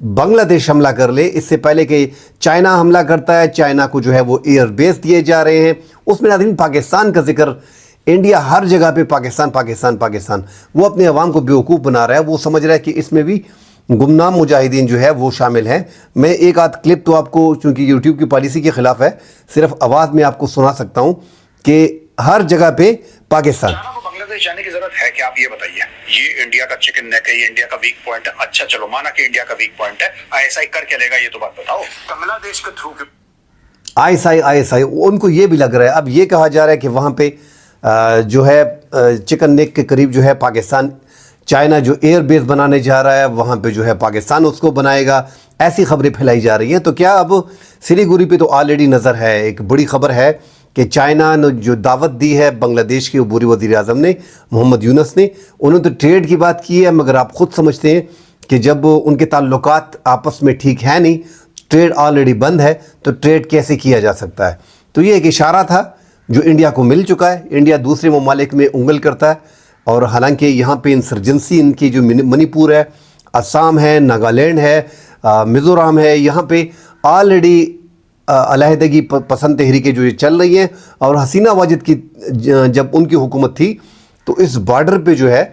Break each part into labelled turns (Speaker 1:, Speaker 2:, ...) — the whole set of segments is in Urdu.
Speaker 1: بنگلہ دیش حملہ کر لے، اس سے پہلے کہ چائنا حملہ کرتا ہے، چائنا کو جو ہے وہ ایئر بیس دیے جا رہے ہیں، اس میں ناظرین پاکستان کا ذکر، انڈیا ہر جگہ پہ پاکستان پاکستان پاکستان، وہ اپنے عوام کو بیوقوف بنا رہا ہے، وہ سمجھ رہا ہے کہ اس میں بھی گمنام مجاہدین جو ہے وہ شامل ہیں۔ میں ایک آدھ کلپ تو آپ کو، چونکہ یوٹیوب کی پالیسی کے خلاف ہے، صرف آواز میں آپ کو سنا سکتا ہوں کہ ہر جگہ پہ پاکستان۔
Speaker 2: بنگلہ دیش جانے کی ضرورت ہے کہ آپ یہ بتائیے، یہ انڈیا کا چکن نیک ہے، یہ انڈیا کا ویک پوائنٹ ہے، اچھا چلو مانا کہ انڈیا کا ویک پوائنٹ ہے، ایسا ہی کر کے لے گا، یہ تو بات بتاؤ بنگلہ دیش کے تھرو
Speaker 1: ISI ان کو یہ بھی لگ رہا ہے، اب یہ کہا جا رہا ہے کہ وہاں پہ جو ہے چکن نیک کے قریب جو ہے پاکستان، چائنا جو ایئر بیس بنانے جا رہا ہے وہاں پہ جو ہے پاکستان اس کو بنائے گا، ایسی خبریں پھیلائی جا رہی ہیں۔ تو کیا اب سلیگوری پہ تو آلریڈی نظر ہے، ایک بڑی خبر ہے کہ چائنا نے جو دعوت دی ہے بنگلہ دیش کے عبوری وزیر اعظم نے، محمد یونس نے، انہوں نے تو ٹریڈ کی بات کی ہے، مگر آپ خود سمجھتے ہیں کہ جب ان کے تعلقات آپس میں ٹھیک ہے نہیں، ٹریڈ آلریڈی بند ہے، تو ٹریڈ کیسے کیا جا سکتا ہے؟ تو یہ ایک اشارہ تھا جو انڈیا کو مل چکا ہے۔ انڈیا دوسرے ممالک میں انگل کرتا ہے، اور حالانکہ یہاں پہ انسرجنسی ان کی جو منی پور ہے، آسام ہے، ناگالینڈ ہے، میزورام ہے، یہاں پہ آلریڈی علیحدگی پسند تحریکیں جو یہ چل رہی ہیں، اور حسینہ واجد کی جب ان کی حکومت تھی تو اس بارڈر پہ جو ہے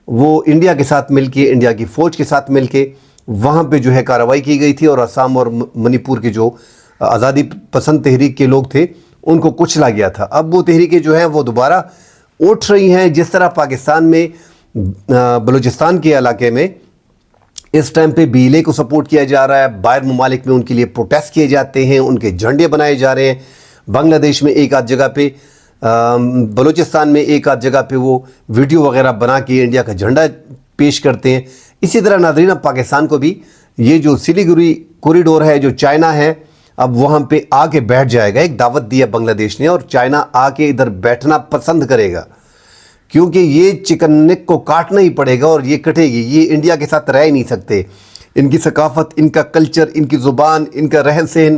Speaker 1: وہ انڈیا کے ساتھ مل کے، انڈیا کی فوج کے ساتھ مل کے وہاں پہ جو ہے کارروائی کی گئی تھی، اور آسام اور منی پور کے جو آزادی پسند تحریک کے لوگ تھے ان کو کچلا گیا تھا۔ اب وہ تحریکیں جو ہیں وہ دوبارہ اٹھ رہی ہیں، جس طرح پاکستان میں بلوچستان کے علاقے میں اس ٹائم پہ BLA کو سپورٹ کیا جا رہا ہے، باہر ممالک میں ان کے لیے پروٹیسٹ کیے جاتے ہیں، ان کے جھنڈے بنائے جا رہے ہیں، بنگلہ دیش میں ایک آدھ جگہ پہ، بلوچستان میں ایک آدھ جگہ پہ وہ ویڈیو وغیرہ بنا کے انڈیا کا جھنڈا پیش کرتے ہیں۔ اسی طرح ناظرین اب پاکستان کو بھی یہ جو سلیگوری کوریڈور ہے جو چائنا ہے، اب وہاں پہ آ کے بیٹھ جائے گا۔ ایک دعوت دی ہے بنگلہ دیش نے، اور چائنا آ کے ادھر بیٹھنا پسند کرے گا، کیونکہ یہ چکن نیک کو کاٹنا ہی پڑے گا، اور یہ کٹے گی، یہ انڈیا کے ساتھ رہ ہی نہیں سکتے۔ ان کی ثقافت، ان کا کلچر، ان کی زبان، ان کا رہن سہن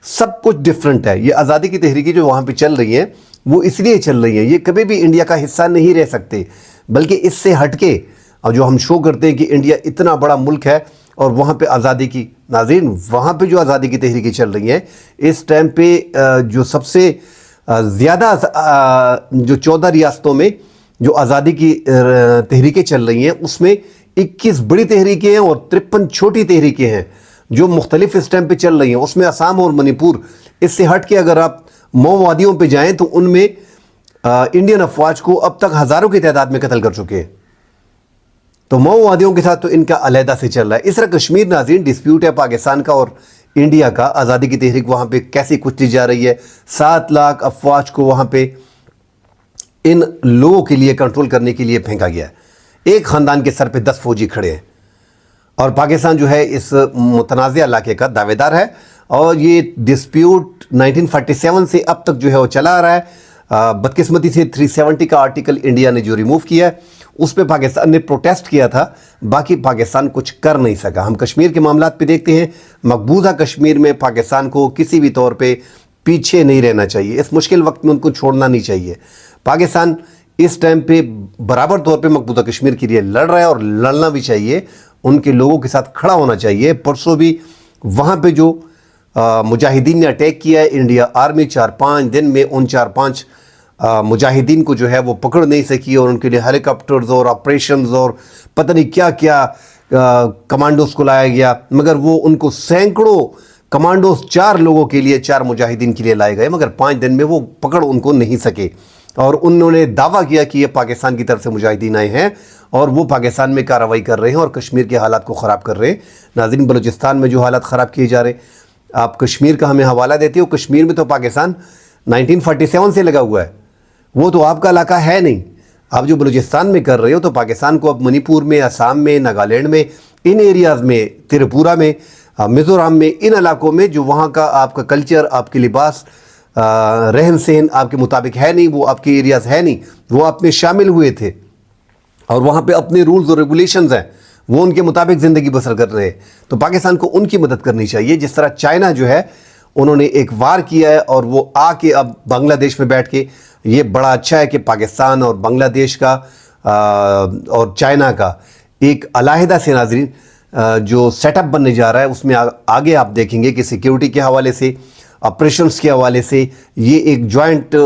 Speaker 1: سب کچھ ڈیفرنٹ ہے۔ یہ آزادی کی تحریکیں جو وہاں پہ چل رہی ہیں وہ اس لیے چل رہی ہیں، یہ کبھی بھی انڈیا کا حصہ نہیں رہ سکتے، بلکہ اس سے ہٹ کے، اور جو ہم شو کرتے ہیں کہ انڈیا اتنا بڑا ملک ہے اور وہاں پہ آزادی کی، ناظرین وہاں پہ جو آزادی کی تحریکیں چل رہی ہیں اس ٹائم پہ، جو سب سے زیادہ جو 14 ریاستوں میں جو آزادی کی تحریکیں چل رہی ہیں، اس میں 21 بڑی تحریکیں ہیں اور 53 چھوٹی تحریکیں ہیں جو مختلف اس ٹائم پہ چل رہی ہیں۔ اس میں آسام اور منی پور، اس سے ہٹ کے اگر آپ مئو وادیوں پہ جائیں تو ان میں انڈین افواج کو اب تک ہزاروں کی تعداد میں قتل کر چکے ہیں۔ تو مئو وادیوں کے ساتھ تو ان کا علیحدہ سے چل رہا ہے۔ اس طرح کشمیر ناظرین ڈسپیوٹ ہے پاکستان کا اور انڈیا کا، آزادی کی تحریک وہاں پہ کیسے کچلی جا رہی ہے۔ 7 لاکھ افواج کو وہاں پہ ان لوگوں کے لیے کنٹرول کرنے کے لیے پھینکا گیا ہے۔ ایک خاندان کے سر پہ 10 فوجی کھڑے ہیں، اور پاکستان جو ہے اس متنازع علاقے کا دعوے دار ہے، اور یہ ڈسپیوٹ 1947 سے اب تک جو ہے وہ چلا آ رہا ہے۔ بدقسمتی سے 370 کا آرٹیکل انڈیا نے جو ریموو کیا ہے اس پہ پاکستان نے پروٹیسٹ کیا تھا، باقی پاکستان کچھ کر نہیں سکا۔ ہم کشمیر کے معاملات پہ دیکھتے ہیں، مقبوضہ کشمیر میں پاکستان کو کسی بھی طور پہ پیچھے نہیں رہنا چاہیے، اس مشکل وقت میں ان کو چھوڑنا نہیں چاہیے۔ پاکستان اس ٹائم پہ برابر طور پہ مقبوضہ کشمیر کے لیے لڑ رہا ہے، اور لڑنا بھی چاہیے، ان کے لوگوں کے ساتھ کھڑا ہونا چاہیے۔ پرسوں بھی وہاں پہ جو مجاہدین نے اٹیک کیا ہے، انڈیا آرمی 4-5 دن میں ان 4-5 مجاہدین کو جو ہے وہ پکڑ نہیں سکی، اور ان کے لیے ہیلی کاپٹرز اور آپریشنز اور پتہ نہیں کیا کیا کمانڈوز کو لایا گیا، مگر وہ ان کو سینکڑوں کمانڈوز 4 لوگوں کے لیے، 4 مجاہدین کے لیے لائے گئے، مگر 5 دن میں وہ پکڑ ان کو نہیں سکے، اور انہوں نے دعویٰ کیا کہ یہ پاکستان کی طرف سے مجاہدین آئے ہیں اور وہ پاکستان میں کارروائی کر رہے ہیں اور کشمیر کے حالات کو خراب کر رہے ہیں۔ ناظرین بلوچستان میں جو حالات خراب کیے جا رہے ہیں، آپ کشمیر کا ہمیں حوالہ دیتے ہو، کشمیر میں تو پاکستان 1947 سے لگا ہوا ہے، وہ تو آپ کا علاقہ ہے نہیں۔ آپ جو بلوچستان میں کر رہے ہو تو پاکستان کو اب منی پور میں، آسام میں، ناگالینڈ میں، ان ایریاز میں، تریپورہ میں، میزورام میں، ان علاقوں میں جو وہاں کا آپ کا کلچر، آپ کے لباس، رہن سہن آپ کے مطابق ہے نہیں، وہ آپ کے ایریاز ہے نہیں، وہ آپ میں شامل ہوئے تھے، اور وہاں پہ اپنے رولز اور ریگولیشنز ہیں، وہ ان کے مطابق زندگی بسر کر رہے ہیں۔ تو پاکستان کو ان کی مدد کرنی چاہیے، جس طرح چائنا جو ہے انہوں نے ایک وار کیا ہے، اور وہ آ کے اب بنگلہ دیش میں بیٹھ کے، یہ بڑا اچھا ہے کہ پاکستان اور بنگلہ دیش کا اور چائنا کا ایک علیحدہ سے ناظرین جو سیٹ اپ بننے جا رہا ہے اس میں آگے آپ دیکھیں گے کہ سیکیورٹی کے حوالے سے، آپریشنز کے حوالے سے یہ ایک جوائنٹ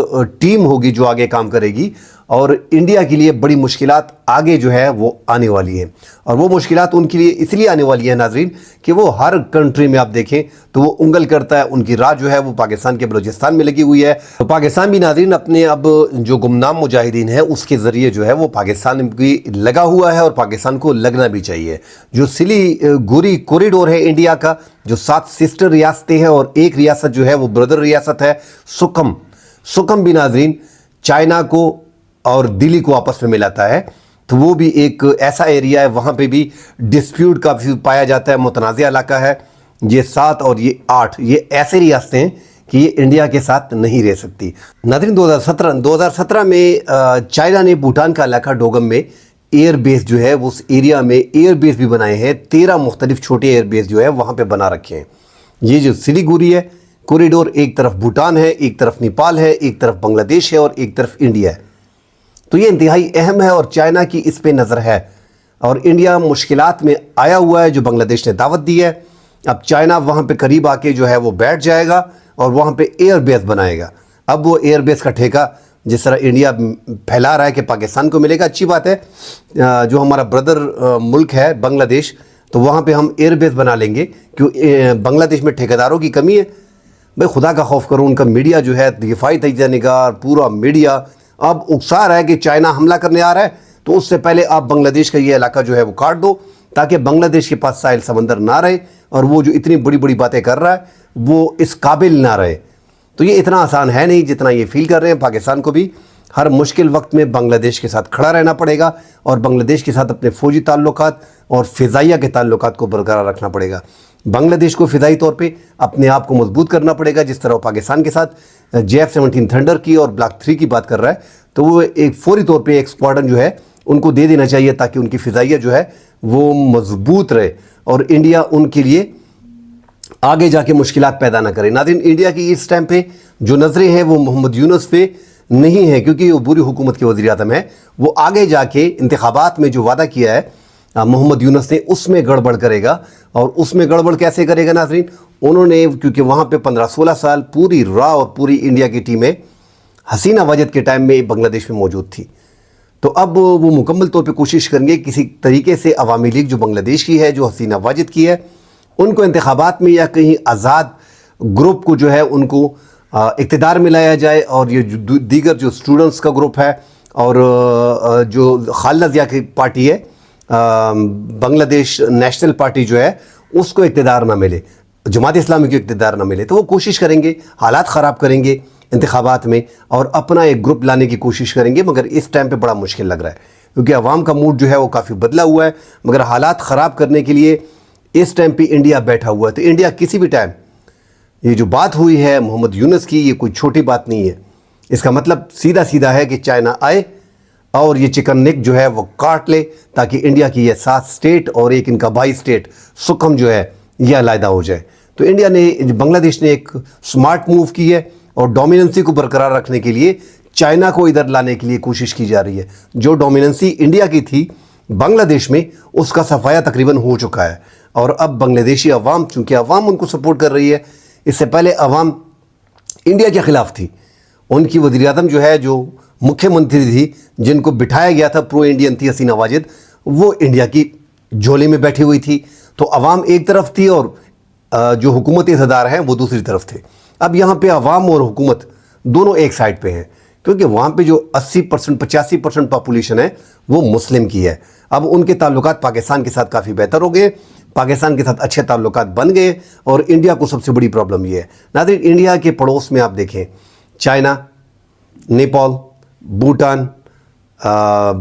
Speaker 1: ٹیم ہوگی جو آگے کام کرے گی، اور انڈیا کے لیے بڑی مشکلات آگے جو ہے وہ آنے والی ہیں، اور وہ مشکلات ان کے لیے اس لیے آنے والی ہیں ناظرین کہ وہ ہر کنٹری میں آپ دیکھیں تو وہ انگل کرتا ہے، ان کی راہ جو ہے وہ پاکستان کے بلوچستان میں لگی ہوئی ہے۔ تو پاکستان بھی ناظرین اپنے اب جو گمنام مجاہدین ہیں اس کے ذریعے جو ہے وہ پاکستان کی لگا ہوا ہے، اور پاکستان کو لگنا بھی چاہیے۔ جو سلی گوری کوریڈور ہے انڈیا کا، جو 7 سسٹر ریاستیں ہیں اور ایک ریاست جو ہے وہ بردر ریاست ہے سکم بھی ناظرین چائنا کو اور دلی کو آپس میں ملاتا ہے، تو وہ بھی ایک ایسا ایریا ہے، وہاں پہ بھی ڈسپیوٹ کافی پایا جاتا ہے، متنازع علاقہ ہے۔ یہ 7 اور یہ 8 یہ ایسے ریاستیں ہیں کہ یہ انڈیا کے ساتھ نہیں رہ سکتی۔ ناظرین 2017 میں چائنا نے بھوٹان کا علاقہ ڈوگم میں ایئر بیس جو ہے اس ایریا میں ایئر بیس بھی بنائے ہیں، 13 مختلف چھوٹے ایئر بیس جو ہے وہاں پہ بنا رکھے ہیں۔ یہ جو سلی گوری ہے کوریڈور، ایک طرف بھوٹان ہے، ایک طرف نیپال ہے، ایک طرف بنگلہ دیش ہے اور ایک طرف انڈیا ہے، تو یہ انتہائی اہم ہے اور چائنا کی اس پہ نظر ہے، اور انڈیا مشکلات میں آیا ہوا ہے جو بنگلہ دیش نے دعوت دی ہے۔ اب چائنا وہاں پہ قریب آ کے جو ہے وہ بیٹھ جائے گا اور وہاں پہ ایئر بیس بنائے گا۔ اب وہ ایئر بیس کا ٹھیکہ جس طرح انڈیا پھیلا رہا ہے کہ پاکستان کو ملے گا، اچھی بات ہے، جو ہمارا بردر ملک ہے بنگلہ دیش، تو وہاں پہ ہم ایئر بیس بنا لیں گے، کیوں بنگلہ دیش میں ٹھیکیداروں کی کمی ہے۔ بھائی خدا کا خوف کرو، ان کا میڈیا جو ہے دفاعی تجزیہ نگار پورا میڈیا اب اکسا رہا ہے کہ چائنا حملہ کرنے آ رہا ہے، تو اس سے پہلے آپ بنگلہ دیش کا یہ علاقہ جو ہے وہ کاٹ دو، تاکہ بنگلہ دیش کے پاس ساحل سمندر نہ رہے، اور وہ جو اتنی بڑی بڑی باتیں کر رہا ہے وہ اس قابل نہ رہے۔ تو یہ اتنا آسان ہے نہیں جتنا یہ فیل کر رہے ہیں۔ پاکستان کو بھی ہر مشکل وقت میں بنگلہ دیش کے ساتھ کھڑا رہنا پڑے گا، اور بنگلہ دیش کے ساتھ اپنے فوجی تعلقات اور فضائیہ کے تعلقات کو برقرار رکھنا پڑے گا۔ بنگلہ دیش کو فضائی طور پہ اپنے آپ کو مضبوط کرنا پڑے گا، جس طرح وہ پاکستان کے ساتھ JF-17 تھنڈر کی اور بلاک 3 کی بات کر رہا ہے، تو وہ ایک فوری طور پہ ایک اسکواڈن جو ہے ان کو دے دینا چاہیے، تاکہ ان کی فضائیہ جو ہے وہ مضبوط رہے اور انڈیا ان کے لیے آگے جا کے مشکلات پیدا نہ کرے۔ ناظرین انڈیا کی اس ٹائم پہ جو نظریں ہیں وہ محمد یونس پہ نہیں ہیں، کیونکہ وہ بری حکومت کے وزیر اعظم ہے، وہ آگے جا کے انتخابات میں جو وعدہ کیا ہے محمد یونس نے اس میں گڑبڑ کرے گا۔ اور اس میں گڑبڑ کیسے کرے گا ناظرین؟ انہوں نے کیونکہ وہاں پہ 15-16 سال پوری راہ اور پوری انڈیا کی ٹیمیں حسینہ واجد کے ٹائم میں بنگلہ دیش میں موجود تھی، تو اب وہ مکمل طور پہ کوشش کریں گے کسی طریقے سے عوامی لیگ جو بنگلہ دیش کی ہے، جو حسینہ واجد کی ہے، ان کو انتخابات میں یا کہیں آزاد گروپ کو جو ہے ان کو اقتدار میں لایا جائے، اور یہ جو دیگر جو اسٹوڈنٹس کا گروپ ہے اور جو خالدہ ضیاء کی پارٹی ہے بنگلہ دیش نیشنل پارٹی جو ہے اس کو اقتدار نہ ملے، جماعت اسلامی کو اقتدار نہ ملے، تو وہ کوشش کریں گے، حالات خراب کریں گے انتخابات میں اور اپنا ایک گروپ لانے کی کوشش کریں گے، مگر اس ٹائم پہ بڑا مشکل لگ رہا ہے کیونکہ عوام کا موڈ جو ہے وہ کافی بدلا ہوا ہے، مگر حالات خراب کرنے کے لیے اس ٹائم پہ انڈیا بیٹھا ہوا ہے۔ تو انڈیا کسی بھی ٹائم، یہ جو بات ہوئی ہے محمد یونس کی، یہ کوئی چھوٹی بات نہیں ہے، اس کا مطلب سیدھا سیدھا ہے کہ چائنا آئے اور یہ چکن نیک جو ہے وہ کاٹ لے، تاکہ انڈیا کی یہ 7 اسٹیٹ اور ایک ان کا 22 اسٹیٹ سکم جو ہے یہ علیحدہ ہو جائے۔ تو انڈیا نے، بنگلہ دیش نے ایک سمارٹ موو کی ہے، اور ڈومیننسی کو برقرار رکھنے کے لیے چائنا کو ادھر لانے کے لیے کوشش کی جا رہی ہے۔ جو ڈومیننسی انڈیا کی تھی بنگلہ دیش میں، اس کا صفایا تقریباً ہو چکا ہے، اور اب بنگلہ دیشی عوام، چونکہ عوام ان کو سپورٹ کر رہی ہے، اس سے پہلے عوام انڈیا کے خلاف تھی، ان کی وزیر اعظم جو ہے، جو مکھیہ منتری تھی، جن کو بٹھایا گیا تھا پرو انڈین تھی حسینہ واجد، وہ انڈیا کی جھولی میں بیٹھی ہوئی تھی، تو عوام ایک طرف تھی اور جو حکومتی اقتدار ہیں وہ دوسری طرف تھے۔ اب یہاں پہ عوام اور حکومت دونوں ایک سائڈ پہ ہیں، کیونکہ وہاں پہ جو 80% 85% پاپولیشن ہے وہ مسلم کی ہے۔ اب ان کے تعلقات پاکستان کے ساتھ کافی بہتر ہو گئے، پاکستان کے ساتھ اچھے تعلقات بن گئے، اور انڈیا کو سب سے بڑی پرابلم یہ ہے ناظرین، انڈیا کے پڑوس میں آپ دیکھیں چائنا، نیپال، بھوٹان،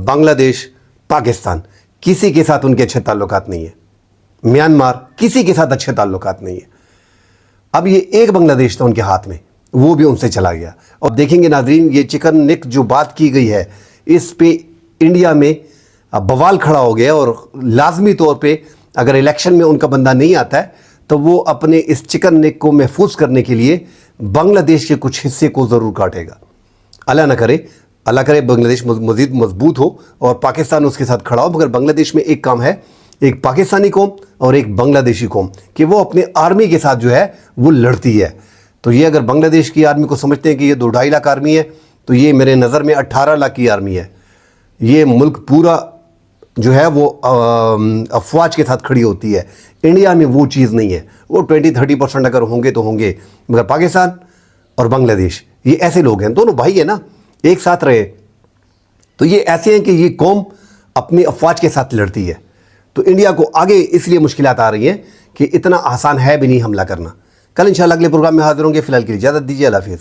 Speaker 1: بنگلہ دیش، پاکستان، کسی کے ساتھ ان کے اچھے تعلقات نہیں ہیں، میانمار، کسی کے ساتھ اچھے تعلقات نہیں ہیں۔ اب یہ ایک بنگلہ دیش تھا ان کے ہاتھ میں، وہ بھی ان سے چلا گیا۔ اور دیکھیں گے ناظرین، یہ چکن نیک جو بات کی گئی ہے، اس پہ انڈیا میں بوال کھڑا ہو گیا، اور لازمی طور پہ اگر الیکشن میں ان کا بندہ نہیں آتا ہے تو وہ اپنے اس چکن نیک کو محفوظ کرنے کے لیے بنگلہ دیش کے کچھ حصے کو ضرور کاٹے گا۔ اللہ کرے بنگلہ دیش مزید مضبوط ہو اور پاکستان اس کے ساتھ کھڑا ہو، مگر بنگلہ دیش میں ایک کام ہے ایک پاکستانی قوم اور ایک بنگلہ دیشی قوم کہ وہ اپنے آرمی کے ساتھ جو ہے وہ لڑتی ہے. تو یہ اگر بنگلہ دیش کی آرمی کو سمجھتے ہیں کہ یہ 2-2.5 لاکھ آرمی ہے تو یہ میرے نظر میں 18 لاکھ کی آرمی ہے. یہ ملک پورا جو ہے وہ افواج کے ساتھ کھڑی ہوتی ہے. انڈیا میں وہ چیز نہیں ہے. وہ 20-30% اگر ہوں گے تو ہوں گے, مگر پاکستان اور بنگلہ دیش یہ ایسے لوگ ہیں, دونوں بھائی ہیں نا, ایک ساتھ رہے. تو یہ ایسے ہیں کہ یہ قوم اپنی افواج کے ساتھ لڑتی ہے. تو انڈیا کو آگے اس لیے مشکلات آ رہی ہیں کہ اتنا آسان ہے بھی نہیں حملہ کرنا. کل انشاءاللہ اگلے پروگرام میں حاضر ہوں گے. فی الحال کے لیے اجازت دیجیے. اللہ حافظ.